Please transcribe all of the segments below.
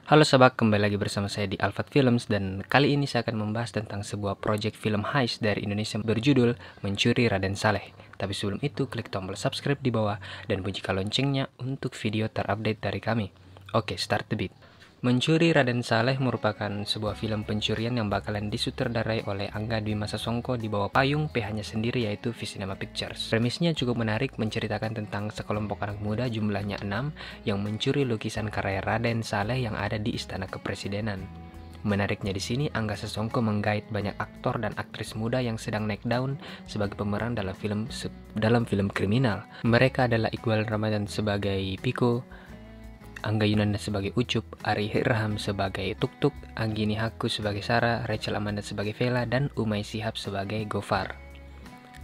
Halo sahabat, kembali lagi bersama saya di Alfat Films dan kali ini saya akan membahas tentang sebuah proyek film heist dari Indonesia berjudul Mencuri Raden Saleh. Tapi sebelum itu, klik tombol subscribe di bawah dan bunyikan loncengnya untuk video terupdate dari kami. Oke, start the beat. Mencuri Raden Saleh merupakan sebuah film pencurian yang bakalan disutradarai oleh Angga Dwi Masa Songko di bawah payung PH-nya sendiri yaitu Visinema Pictures. Premisnya cukup menarik, menceritakan tentang sekelompok anak muda jumlahnya 6 yang mencuri lukisan karya Raden Saleh yang ada di Istana Kepresidenan. Menariknya di sini, Angga Sasongko menggait banyak aktor dan aktris muda yang sedang naik daun sebagai pemeran dalam film kriminal. Mereka adalah Iqbal Ramadan sebagai Piko, Angga Yunanda sebagai Ucup, Ari Hirham sebagai Tuk-Tuk, Anggini Haku sebagai Sarah, Rachel Amanda sebagai Vela, dan Umay Sihab sebagai Gofar.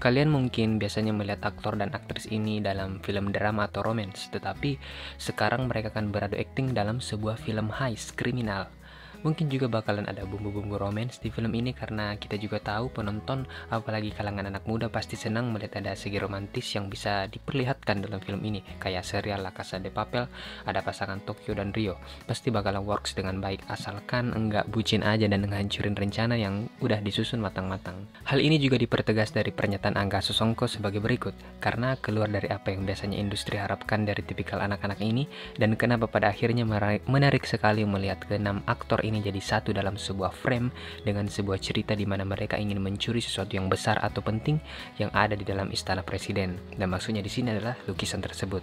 Kalian mungkin biasanya melihat aktor dan aktris ini dalam film drama atau romance, tetapi sekarang mereka akan beradu akting dalam sebuah film heist kriminal. Mungkin juga bakalan ada bumbu-bumbu romance di film ini karena kita juga tahu penonton, apalagi kalangan anak muda, pasti senang melihat ada segi romantis yang bisa diperlihatkan dalam film ini. Kayak serial La Casa de Papel, ada pasangan Tokyo dan Rio. Pasti bakalan works dengan baik asalkan enggak bucin aja dan ngehancurin rencana yang udah disusun matang-matang. Hal ini juga dipertegas dari pernyataan Angga Sasongko sebagai berikut. Karena keluar dari apa yang biasanya industri harapkan dari tipikal anak-anak ini, dan kenapa pada akhirnya menarik sekali melihat keenam aktor ini jadi satu dalam sebuah frame dengan sebuah cerita di mana mereka ingin mencuri sesuatu yang besar atau penting yang ada di dalam Istana Presiden. Dan maksudnya di sini adalah lukisan tersebut.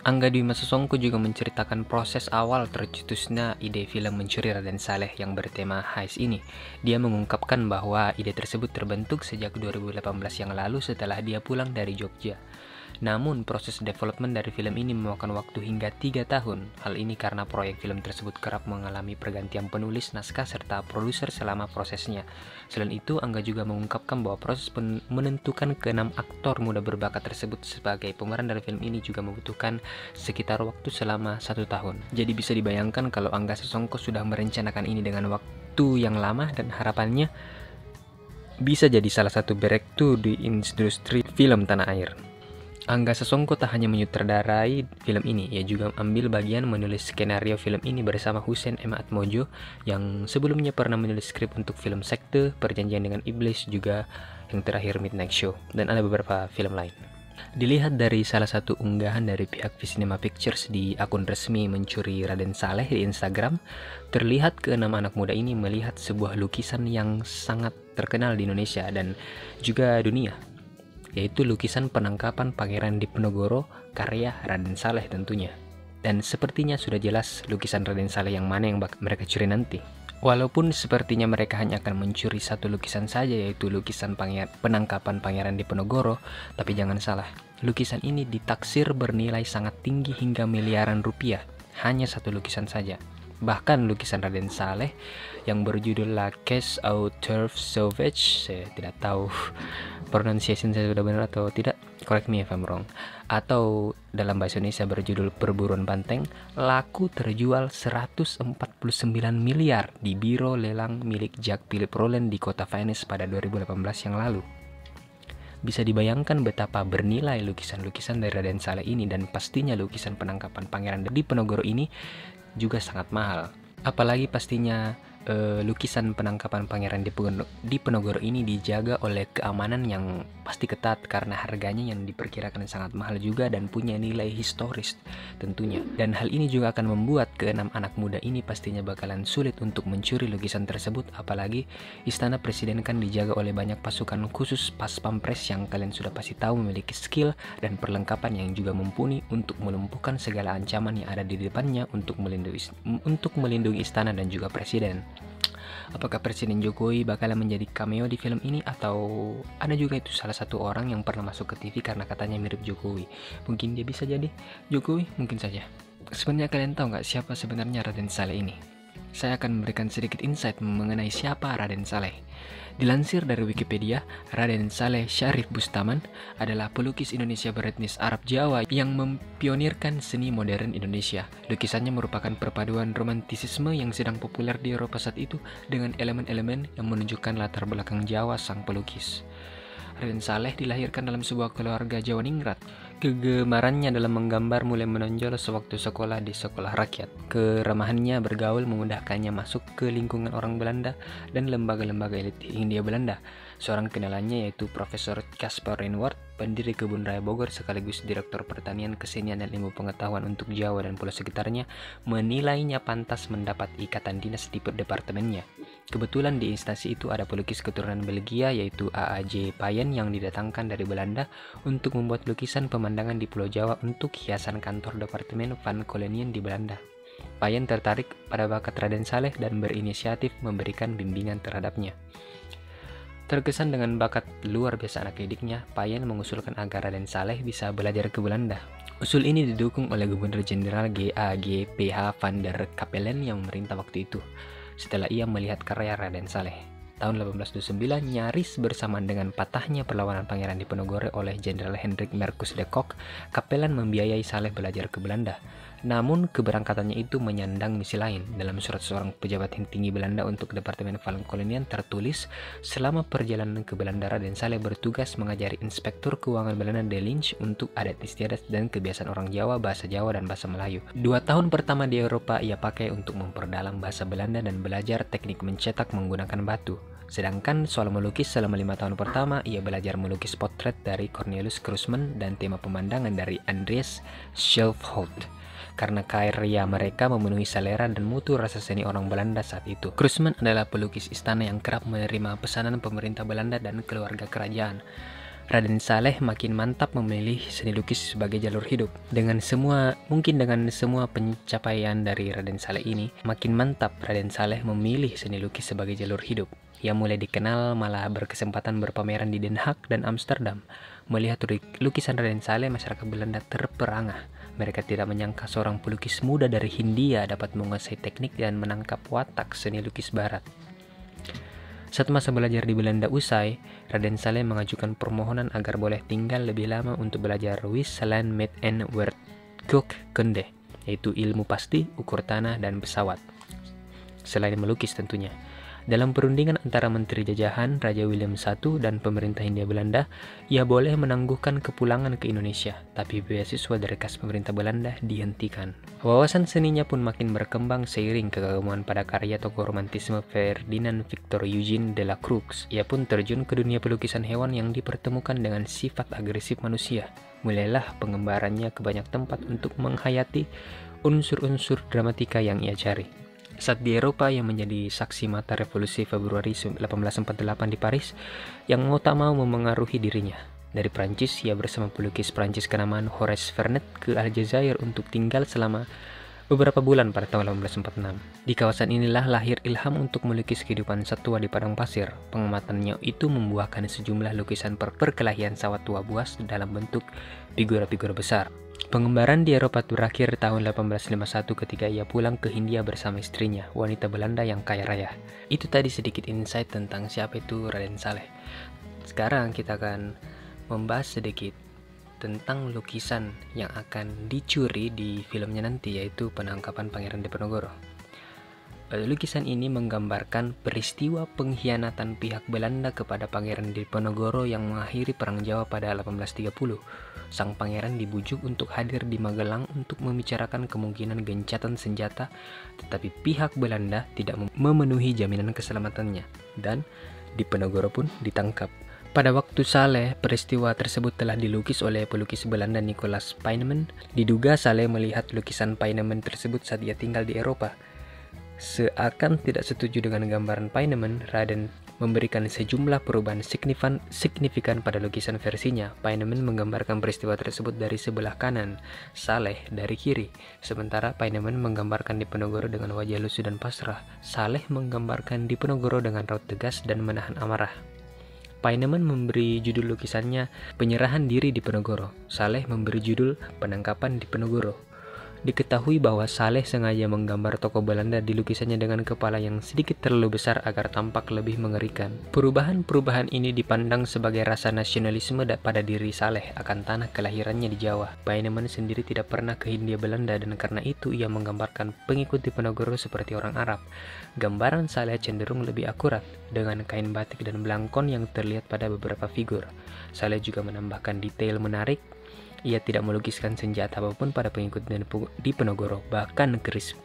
Angga Dwi Masa Songko juga menceritakan proses awal tercetusnya ide film Mencuri Raden Saleh yang bertema heist ini. Dia mengungkapkan bahwa ide tersebut terbentuk sejak 2018 yang lalu setelah dia pulang dari Jogja. Namun, proses development dari film ini memakan waktu hingga 3 tahun. Hal ini karena proyek film tersebut kerap mengalami pergantian penulis naskah serta produser selama prosesnya. Selain itu, Angga juga mengungkapkan bahwa proses menentukan ke-6 aktor muda berbakat tersebut sebagai pemeran dari film ini juga membutuhkan sekitar waktu selama 1 tahun. Jadi bisa dibayangkan kalau Angga Sasongko sudah merencanakan ini dengan waktu yang lama dan harapannya bisa jadi salah satu breakthrough di industri film tanah air. Angga Sasongko tak hanya menyutradarai film ini, ia juga ambil bagian menulis skenario film ini bersama Hussein M. Atmojo yang sebelumnya pernah menulis skrip untuk film Sekte, Perjanjian dengan Iblis, juga yang terakhir Midnight Show, dan ada beberapa film lain. Dilihat dari salah satu unggahan dari pihak Visinema Pictures di akun resmi Mencuri Raden Saleh di Instagram, terlihat ke-6 anak muda ini melihat sebuah lukisan yang sangat terkenal di Indonesia dan juga dunia, yaitu lukisan penangkapan Pangeran Diponegoro karya Raden Saleh tentunya. Dan sepertinya sudah jelas lukisan Raden Saleh yang mana yang mereka curi nanti. Walaupun sepertinya mereka hanya akan mencuri satu lukisan saja, yaitu lukisan penangkapan Pangeran Diponegoro, tapi jangan salah, lukisan ini ditaksir bernilai sangat tinggi hingga miliaran rupiah, hanya satu lukisan saja. Bahkan lukisan Raden Saleh yang berjudul La Caisse aux Turfs Sauvages, saya tidak tahu pronunciation saya sudah benar atau tidak, correct me if I'm wrong, atau dalam bahasa Indonesia berjudul Perburuan Banteng, laku terjual 149 miliar di biro lelang milik Jacques Philippe Rollin di kota Venice pada 2018 yang lalu. Bisa dibayangkan betapa bernilai lukisan-lukisan dari Raden Saleh ini, dan pastinya lukisan penangkapan Pangeran Diponegoro ini juga sangat mahal. Apalagi pastinya lukisan penangkapan Pangeran Diponegoro ini dijaga oleh keamanan yang pasti ketat karena harganya yang diperkirakan sangat mahal juga dan punya nilai historis tentunya. Dan hal ini juga akan membuat ke-6 anak muda ini pastinya bakalan sulit untuk mencuri lukisan tersebut, apalagi Istana Presiden kan dijaga oleh banyak pasukan khusus pas pampres yang kalian sudah pasti tahu memiliki skill dan perlengkapan yang juga mumpuni untuk melumpuhkan segala ancaman yang ada di depannya untuk melindungi istana dan juga presiden. Apakah Presiden Jokowi bakalan menjadi cameo di film ini, atau ada juga itu salah satu orang yang pernah masuk ke TV karena katanya mirip Jokowi? Mungkin dia bisa jadi Jokowi, mungkin saja. Sebenarnya kalian tahu nggak siapa sebenarnya Raden Saleh ini? Saya akan memberikan sedikit insight mengenai siapa Raden Saleh. Dilansir dari Wikipedia, Raden Saleh Syarif Bustaman adalah pelukis Indonesia beretnis Arab Jawa yang mempionirkan seni modern Indonesia. Lukisannya merupakan perpaduan romantisisme yang sedang populer di Eropa saat itu dengan elemen-elemen yang menunjukkan latar belakang Jawa sang pelukis. Raden Saleh dilahirkan dalam sebuah keluarga Jawa Ningrat. Kegemarannya dalam menggambar mulai menonjol sewaktu sekolah di sekolah rakyat. Keramahannya bergaul memudahkannya masuk ke lingkungan orang Belanda dan lembaga-lembaga elit Hindia Belanda. Seorang kenalannya yaitu Profesor Caspar Reinward, pendiri Kebun Raya Bogor sekaligus Direktur Pertanian, Kesenian dan Ilmu Pengetahuan untuk Jawa dan pulau sekitarnya, menilainya pantas mendapat ikatan dinas di departemennya. Kebetulan di instansi itu ada pelukis keturunan Belgia yaitu A.A.J. Payen yang didatangkan dari Belanda untuk membuat lukisan pemandangan di Pulau Jawa untuk hiasan kantor Departemen Van Kolonien di Belanda. Payen tertarik pada bakat Raden Saleh dan berinisiatif memberikan bimbingan terhadapnya. Terkesan dengan bakat luar biasa anak didiknya, Payen mengusulkan agar Raden Saleh bisa belajar ke Belanda. Usul ini didukung oleh Gubernur Jenderal G.A.G. P.H. van der Capellen yang memerintah waktu itu. Setelah ia melihat karya Raden Saleh, tahun 1829 nyaris bersamaan dengan patahnya perlawanan Pangeran Diponegoro oleh Jenderal Hendrik Merkus de Kock, Capellen membiayai Saleh belajar ke Belanda. Namun keberangkatannya itu menyandang misi lain. Dalam surat seorang pejabat tinggi Belanda untuk Departemen Van Kolonien tertulis, selama perjalanan ke Belanda Raden Saleh bertugas mengajari Inspektur Keuangan Belanda De Linch untuk adat istiadat dan kebiasaan orang Jawa, bahasa Jawa dan bahasa Melayu. 2 tahun pertama di Eropa ia pakai untuk memperdalam bahasa Belanda dan belajar teknik mencetak menggunakan batu. Sedangkan soal melukis selama 5 tahun pertama, ia belajar melukis potret dari Cornelius Krusman dan tema pemandangan dari Andreas Schilfholt. Karena karya mereka memenuhi selera dan mutu rasa seni orang Belanda saat itu. Krusman adalah pelukis istana yang kerap menerima pesanan pemerintah Belanda dan keluarga kerajaan. Raden Saleh makin mantap memilih seni lukis sebagai jalur hidup. Dengan semua pencapaian dari Raden Saleh ini, makin mantap Raden Saleh memilih seni lukis sebagai jalur hidup. Ia mulai dikenal malah berkesempatan berpameran di Den Haag dan Amsterdam. Melihat lukisan Raden Saleh, masyarakat Belanda terperangah. Mereka tidak menyangka seorang pelukis muda dari Hindia dapat menguasai teknik dan menangkap watak seni lukis barat. Saat masa belajar di Belanda usai, Raden Saleh mengajukan permohonan agar boleh tinggal lebih lama untuk belajar Wisseland met en Werkkunde, yaitu ilmu pasti, ukur tanah, dan pesawat. Selain melukis tentunya. Dalam perundingan antara Menteri Jajahan Raja William I dan pemerintah Hindia Belanda, ia boleh menangguhkan kepulangan ke Indonesia, tapi beasiswa dari kas pemerintah Belanda dihentikan. Wawasan seninya pun makin berkembang seiring kekaguman pada karya tokoh romantisme Ferdinand Victor Eugene de la Cruz. Ia pun terjun ke dunia pelukisan hewan yang dipertemukan dengan sifat agresif manusia. Mulailah pengembarannya ke banyak tempat untuk menghayati unsur-unsur dramatika yang ia cari. Saat di Eropa, ia menjadi saksi mata revolusi Februari 1848 di Paris yang mau tak mau memengaruhi dirinya. Dari Prancis, ia bersama pelukis Prancis kenamaan Horace Vernet ke Aljazair untuk tinggal selama beberapa bulan pada tahun 1846. Di kawasan inilah lahir ilham untuk melukis kehidupan satwa di padang pasir. Pengamatannya itu membuahkan sejumlah lukisan perkelahian sawah tua buas dalam bentuk figura-figura besar. Pengembaraan di Eropa berakhir tahun 1851 ketika ia pulang ke Hindia bersama istrinya, wanita Belanda yang kaya raya. Itu tadi sedikit insight tentang siapa itu Raden Saleh. Sekarang kita akan membahas sedikit tentang lukisan yang akan dicuri di filmnya nanti, yaitu Penangkapan Pangeran Diponegoro. Lukisan ini menggambarkan peristiwa pengkhianatan pihak Belanda kepada Pangeran Diponegoro yang mengakhiri Perang Jawa pada 1830. Sang pangeran dibujuk untuk hadir di Magelang untuk membicarakan kemungkinan gencatan senjata, tetapi pihak Belanda tidak memenuhi jaminan keselamatannya, dan Diponegoro pun ditangkap. Pada waktu Saleh, peristiwa tersebut telah dilukis oleh pelukis Belanda Nicolaas Peyneman. Diduga Saleh melihat lukisan Peyneman tersebut saat ia tinggal di Eropa. Seakan tidak setuju dengan gambaran Peyneman, Raden memberikan sejumlah perubahan signifikan pada lukisan versinya. Peyneman menggambarkan peristiwa tersebut dari sebelah kanan, Saleh dari kiri. Sementara Peyneman menggambarkan Diponegoro dengan wajah lusuh dan pasrah. Saleh menggambarkan Diponegoro dengan raut tegas dan menahan amarah. Peyneman memberi judul lukisannya Penyerahan Diri Diponegoro. Saleh memberi judul Penangkapan Diponegoro. Diketahui bahwa Saleh sengaja menggambar tokoh Belanda di lukisannya dengan kepala yang sedikit terlalu besar agar tampak lebih mengerikan. Perubahan-perubahan ini dipandang sebagai rasa nasionalisme pada diri Saleh akan tanah kelahirannya di Jawa. Paineman sendiri tidak pernah ke Hindia Belanda dan karena itu ia menggambarkan pengikut Diponegoro seperti orang Arab. Gambaran Saleh cenderung lebih akurat dengan kain batik dan belangkon yang terlihat pada beberapa figur. Saleh juga menambahkan detail menarik. Ia tidak melukiskan senjata apapun pada pengikut Diponegoro, bahkan keris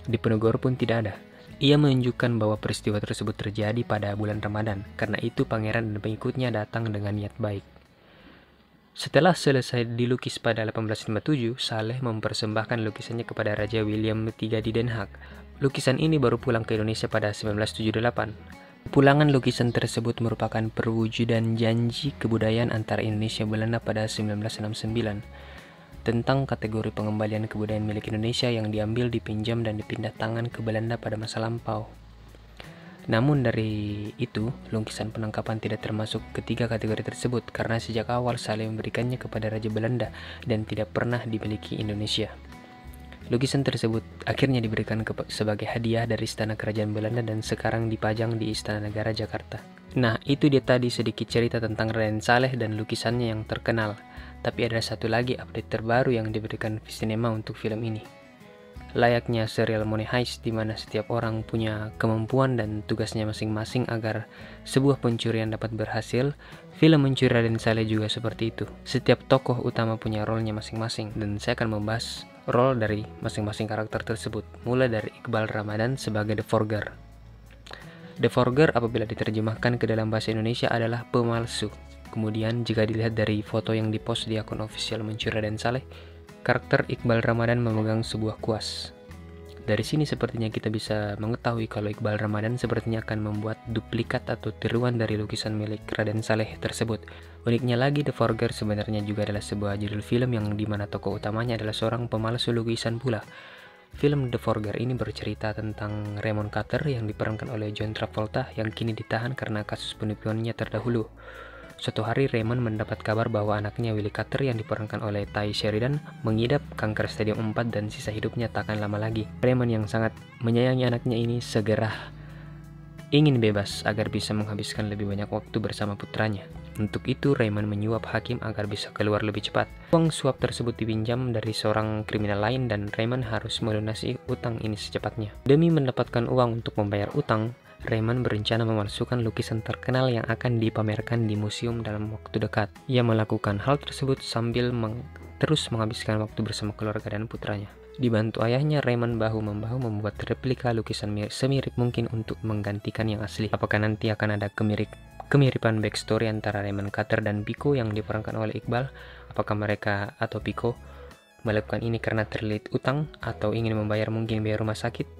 Diponegoro pun tidak ada. Ia menunjukkan bahwa peristiwa tersebut terjadi pada bulan Ramadan, karena itu pangeran dan pengikutnya datang dengan niat baik. Setelah selesai dilukis pada 1857, Saleh mempersembahkan lukisannya kepada Raja William III di Den Haag. Lukisan ini baru pulang ke Indonesia pada 1978. Pulangan lukisan tersebut merupakan perwujudan janji kebudayaan antara Indonesia dan Belanda pada 1969 tentang kategori pengembalian kebudayaan milik Indonesia yang diambil, dipinjam, dan dipindah tangan ke Belanda pada masa lampau. Namun dari itu, lukisan penangkapan tidak termasuk ketiga kategori tersebut karena sejak awal Saleh memberikannya kepada Raja Belanda dan tidak pernah dimiliki Indonesia. Lukisan tersebut akhirnya diberikan sebagai hadiah dari Istana Kerajaan Belanda dan sekarang dipajang di Istana Negara Jakarta. Nah, itu dia tadi sedikit cerita tentang Raden Saleh dan lukisannya yang terkenal. Tapi ada satu lagi update terbaru yang diberikan Visinema untuk film ini. Layaknya serial Money Heist di mana setiap orang punya kemampuan dan tugasnya masing-masing agar sebuah pencurian dapat berhasil, film Mencuri Raden Saleh juga seperti itu. Setiap tokoh utama punya role-nya masing-masing dan saya akan membahas role dari masing-masing karakter tersebut, mulai dari Iqbal Ramadan sebagai The Forger. The Forger apabila diterjemahkan ke dalam bahasa Indonesia adalah pemalsu. Kemudian jika dilihat dari foto yang dipost di akun official Mencuri Raden Saleh, karakter Iqbal Ramadan memegang sebuah kuas. Dari sini sepertinya kita bisa mengetahui kalau Iqbal Ramadan sepertinya akan membuat duplikat atau tiruan dari lukisan milik Raden Saleh tersebut. Uniknya lagi, The Forger sebenarnya juga adalah sebuah judul film yang dimana tokoh utamanya adalah seorang pemalsu lukisan pula. Film The Forger ini bercerita tentang Raymond Carter yang diperankan oleh John Travolta yang kini ditahan karena kasus penipuannya terdahulu. Suatu hari Raymond mendapat kabar bahwa anaknya Willie Carter yang diperankan oleh Ty Sheridan mengidap kanker stadium 4 dan sisa hidupnya tak akan lama lagi. Raymond yang sangat menyayangi anaknya ini segera ingin bebas agar bisa menghabiskan lebih banyak waktu bersama putranya. Untuk itu Raymond menyuap hakim agar bisa keluar lebih cepat. Uang suap tersebut dipinjam dari seorang kriminal lain dan Raymond harus melunasi utang ini secepatnya. Demi mendapatkan uang untuk membayar utang, Raymond berencana memalsukan lukisan terkenal yang akan dipamerkan di museum dalam waktu dekat. Ia melakukan hal tersebut sambil terus menghabiskan waktu bersama keluarga dan putranya. Dibantu ayahnya, Raymond bahu-membahu membuat replika lukisan semirip mungkin untuk menggantikan yang asli. Apakah nanti akan ada kemiripan backstory antara Raymond Carter dan Pico yang diperankan oleh Iqbal? Apakah mereka atau Pico melakukan ini karena terlilit utang atau ingin membayar mungkin biaya rumah sakit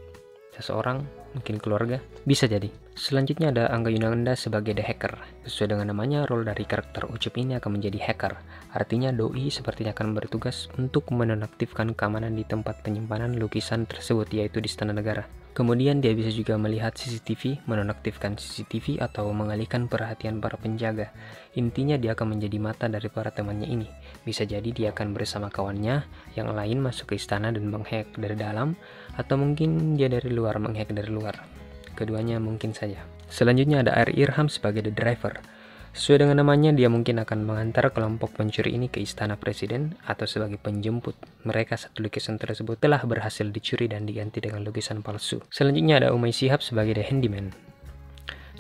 seseorang, mungkin keluarga? Bisa jadi. Selanjutnya ada Angga Yunanda sebagai The Hacker. Sesuai dengan namanya, role dari karakter Ucup ini akan menjadi hacker. Artinya doi sepertinya akan bertugas untuk menonaktifkan keamanan di tempat penyimpanan lukisan tersebut, yaitu di Istana Negara. Kemudian dia bisa juga melihat CCTV, menonaktifkan CCTV atau mengalihkan perhatian para penjaga. Intinya dia akan menjadi mata dari para temannya ini. Bisa jadi dia akan bersama kawannya yang lain masuk ke istana dan menghack dari dalam, atau mungkin dia dari luar menghack dari luar. Keduanya mungkin saja. Selanjutnya ada Air Irham sebagai The Driver. Sesuai dengan namanya, dia mungkin akan mengantar kelompok pencuri ini ke istana presiden atau sebagai penjemput. Mereka saat lukisan tersebut telah berhasil dicuri dan diganti dengan lukisan palsu. Selanjutnya ada Umay Shihab sebagai The Handyman.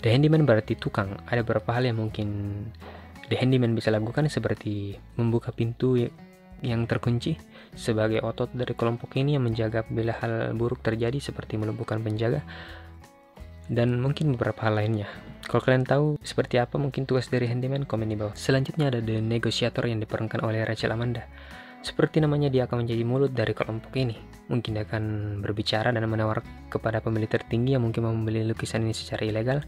The Handyman berarti tukang. Ada beberapa hal yang mungkin The Handyman bisa lakukan seperti membuka pintu yang terkunci sebagai otot dari kelompok ini yang menjaga bila hal buruk terjadi seperti melumpuhkan penjaga dan mungkin beberapa hal lainnya. Kalau kalian tahu seperti apa mungkin tugas dari handyman, komen di bawah. Selanjutnya ada The Negotiator yang diperankan oleh Rachel Amanda. Seperti namanya, dia akan menjadi mulut dari kelompok ini. Mungkin dia akan berbicara dan menawar kepada pembeli tertinggi yang mungkin mau membeli lukisan ini secara ilegal.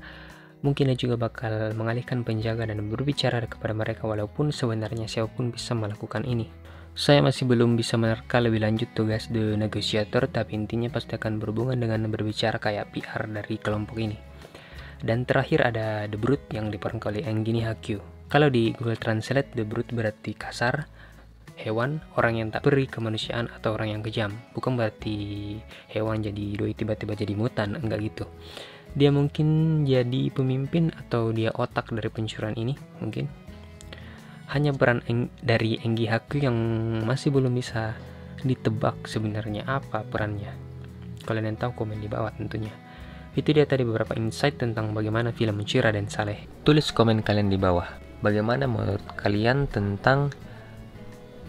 Mungkin dia juga bakal mengalihkan penjaga dan berbicara kepada mereka walaupun sebenarnya siapapun bisa melakukan ini. Saya masih belum bisa menerka lebih lanjut tugas The Negotiator, tapi intinya pasti akan berhubungan dengan berbicara kayak PR dari kelompok ini. Dan terakhir ada The Brute yang diperankan oleh Anthony Hopkins. Kalau di Google Translate, The Brute berarti kasar, hewan, orang yang tak beri kemanusiaan, atau orang yang kejam. Bukan berarti hewan jadi doi tiba-tiba jadi mutan, enggak gitu. Dia mungkin jadi pemimpin atau dia otak dari pencurian ini mungkin. Hanya peran dari Enggi Haku yang masih belum bisa ditebak sebenarnya apa perannya. Kalian yang tahu komen di bawah tentunya. Itu dia tadi beberapa insight tentang bagaimana film Mencuri Raden Saleh. Tulis komen kalian di bawah. Bagaimana menurut kalian tentang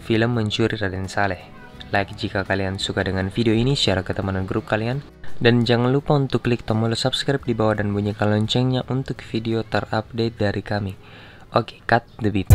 film Mencuri Raden Saleh? Like jika kalian suka dengan video ini, share ke teman dan grup kalian. Dan jangan lupa untuk klik tombol subscribe di bawah dan bunyikan loncengnya untuk video terupdate dari kami. Oke, cut the beat.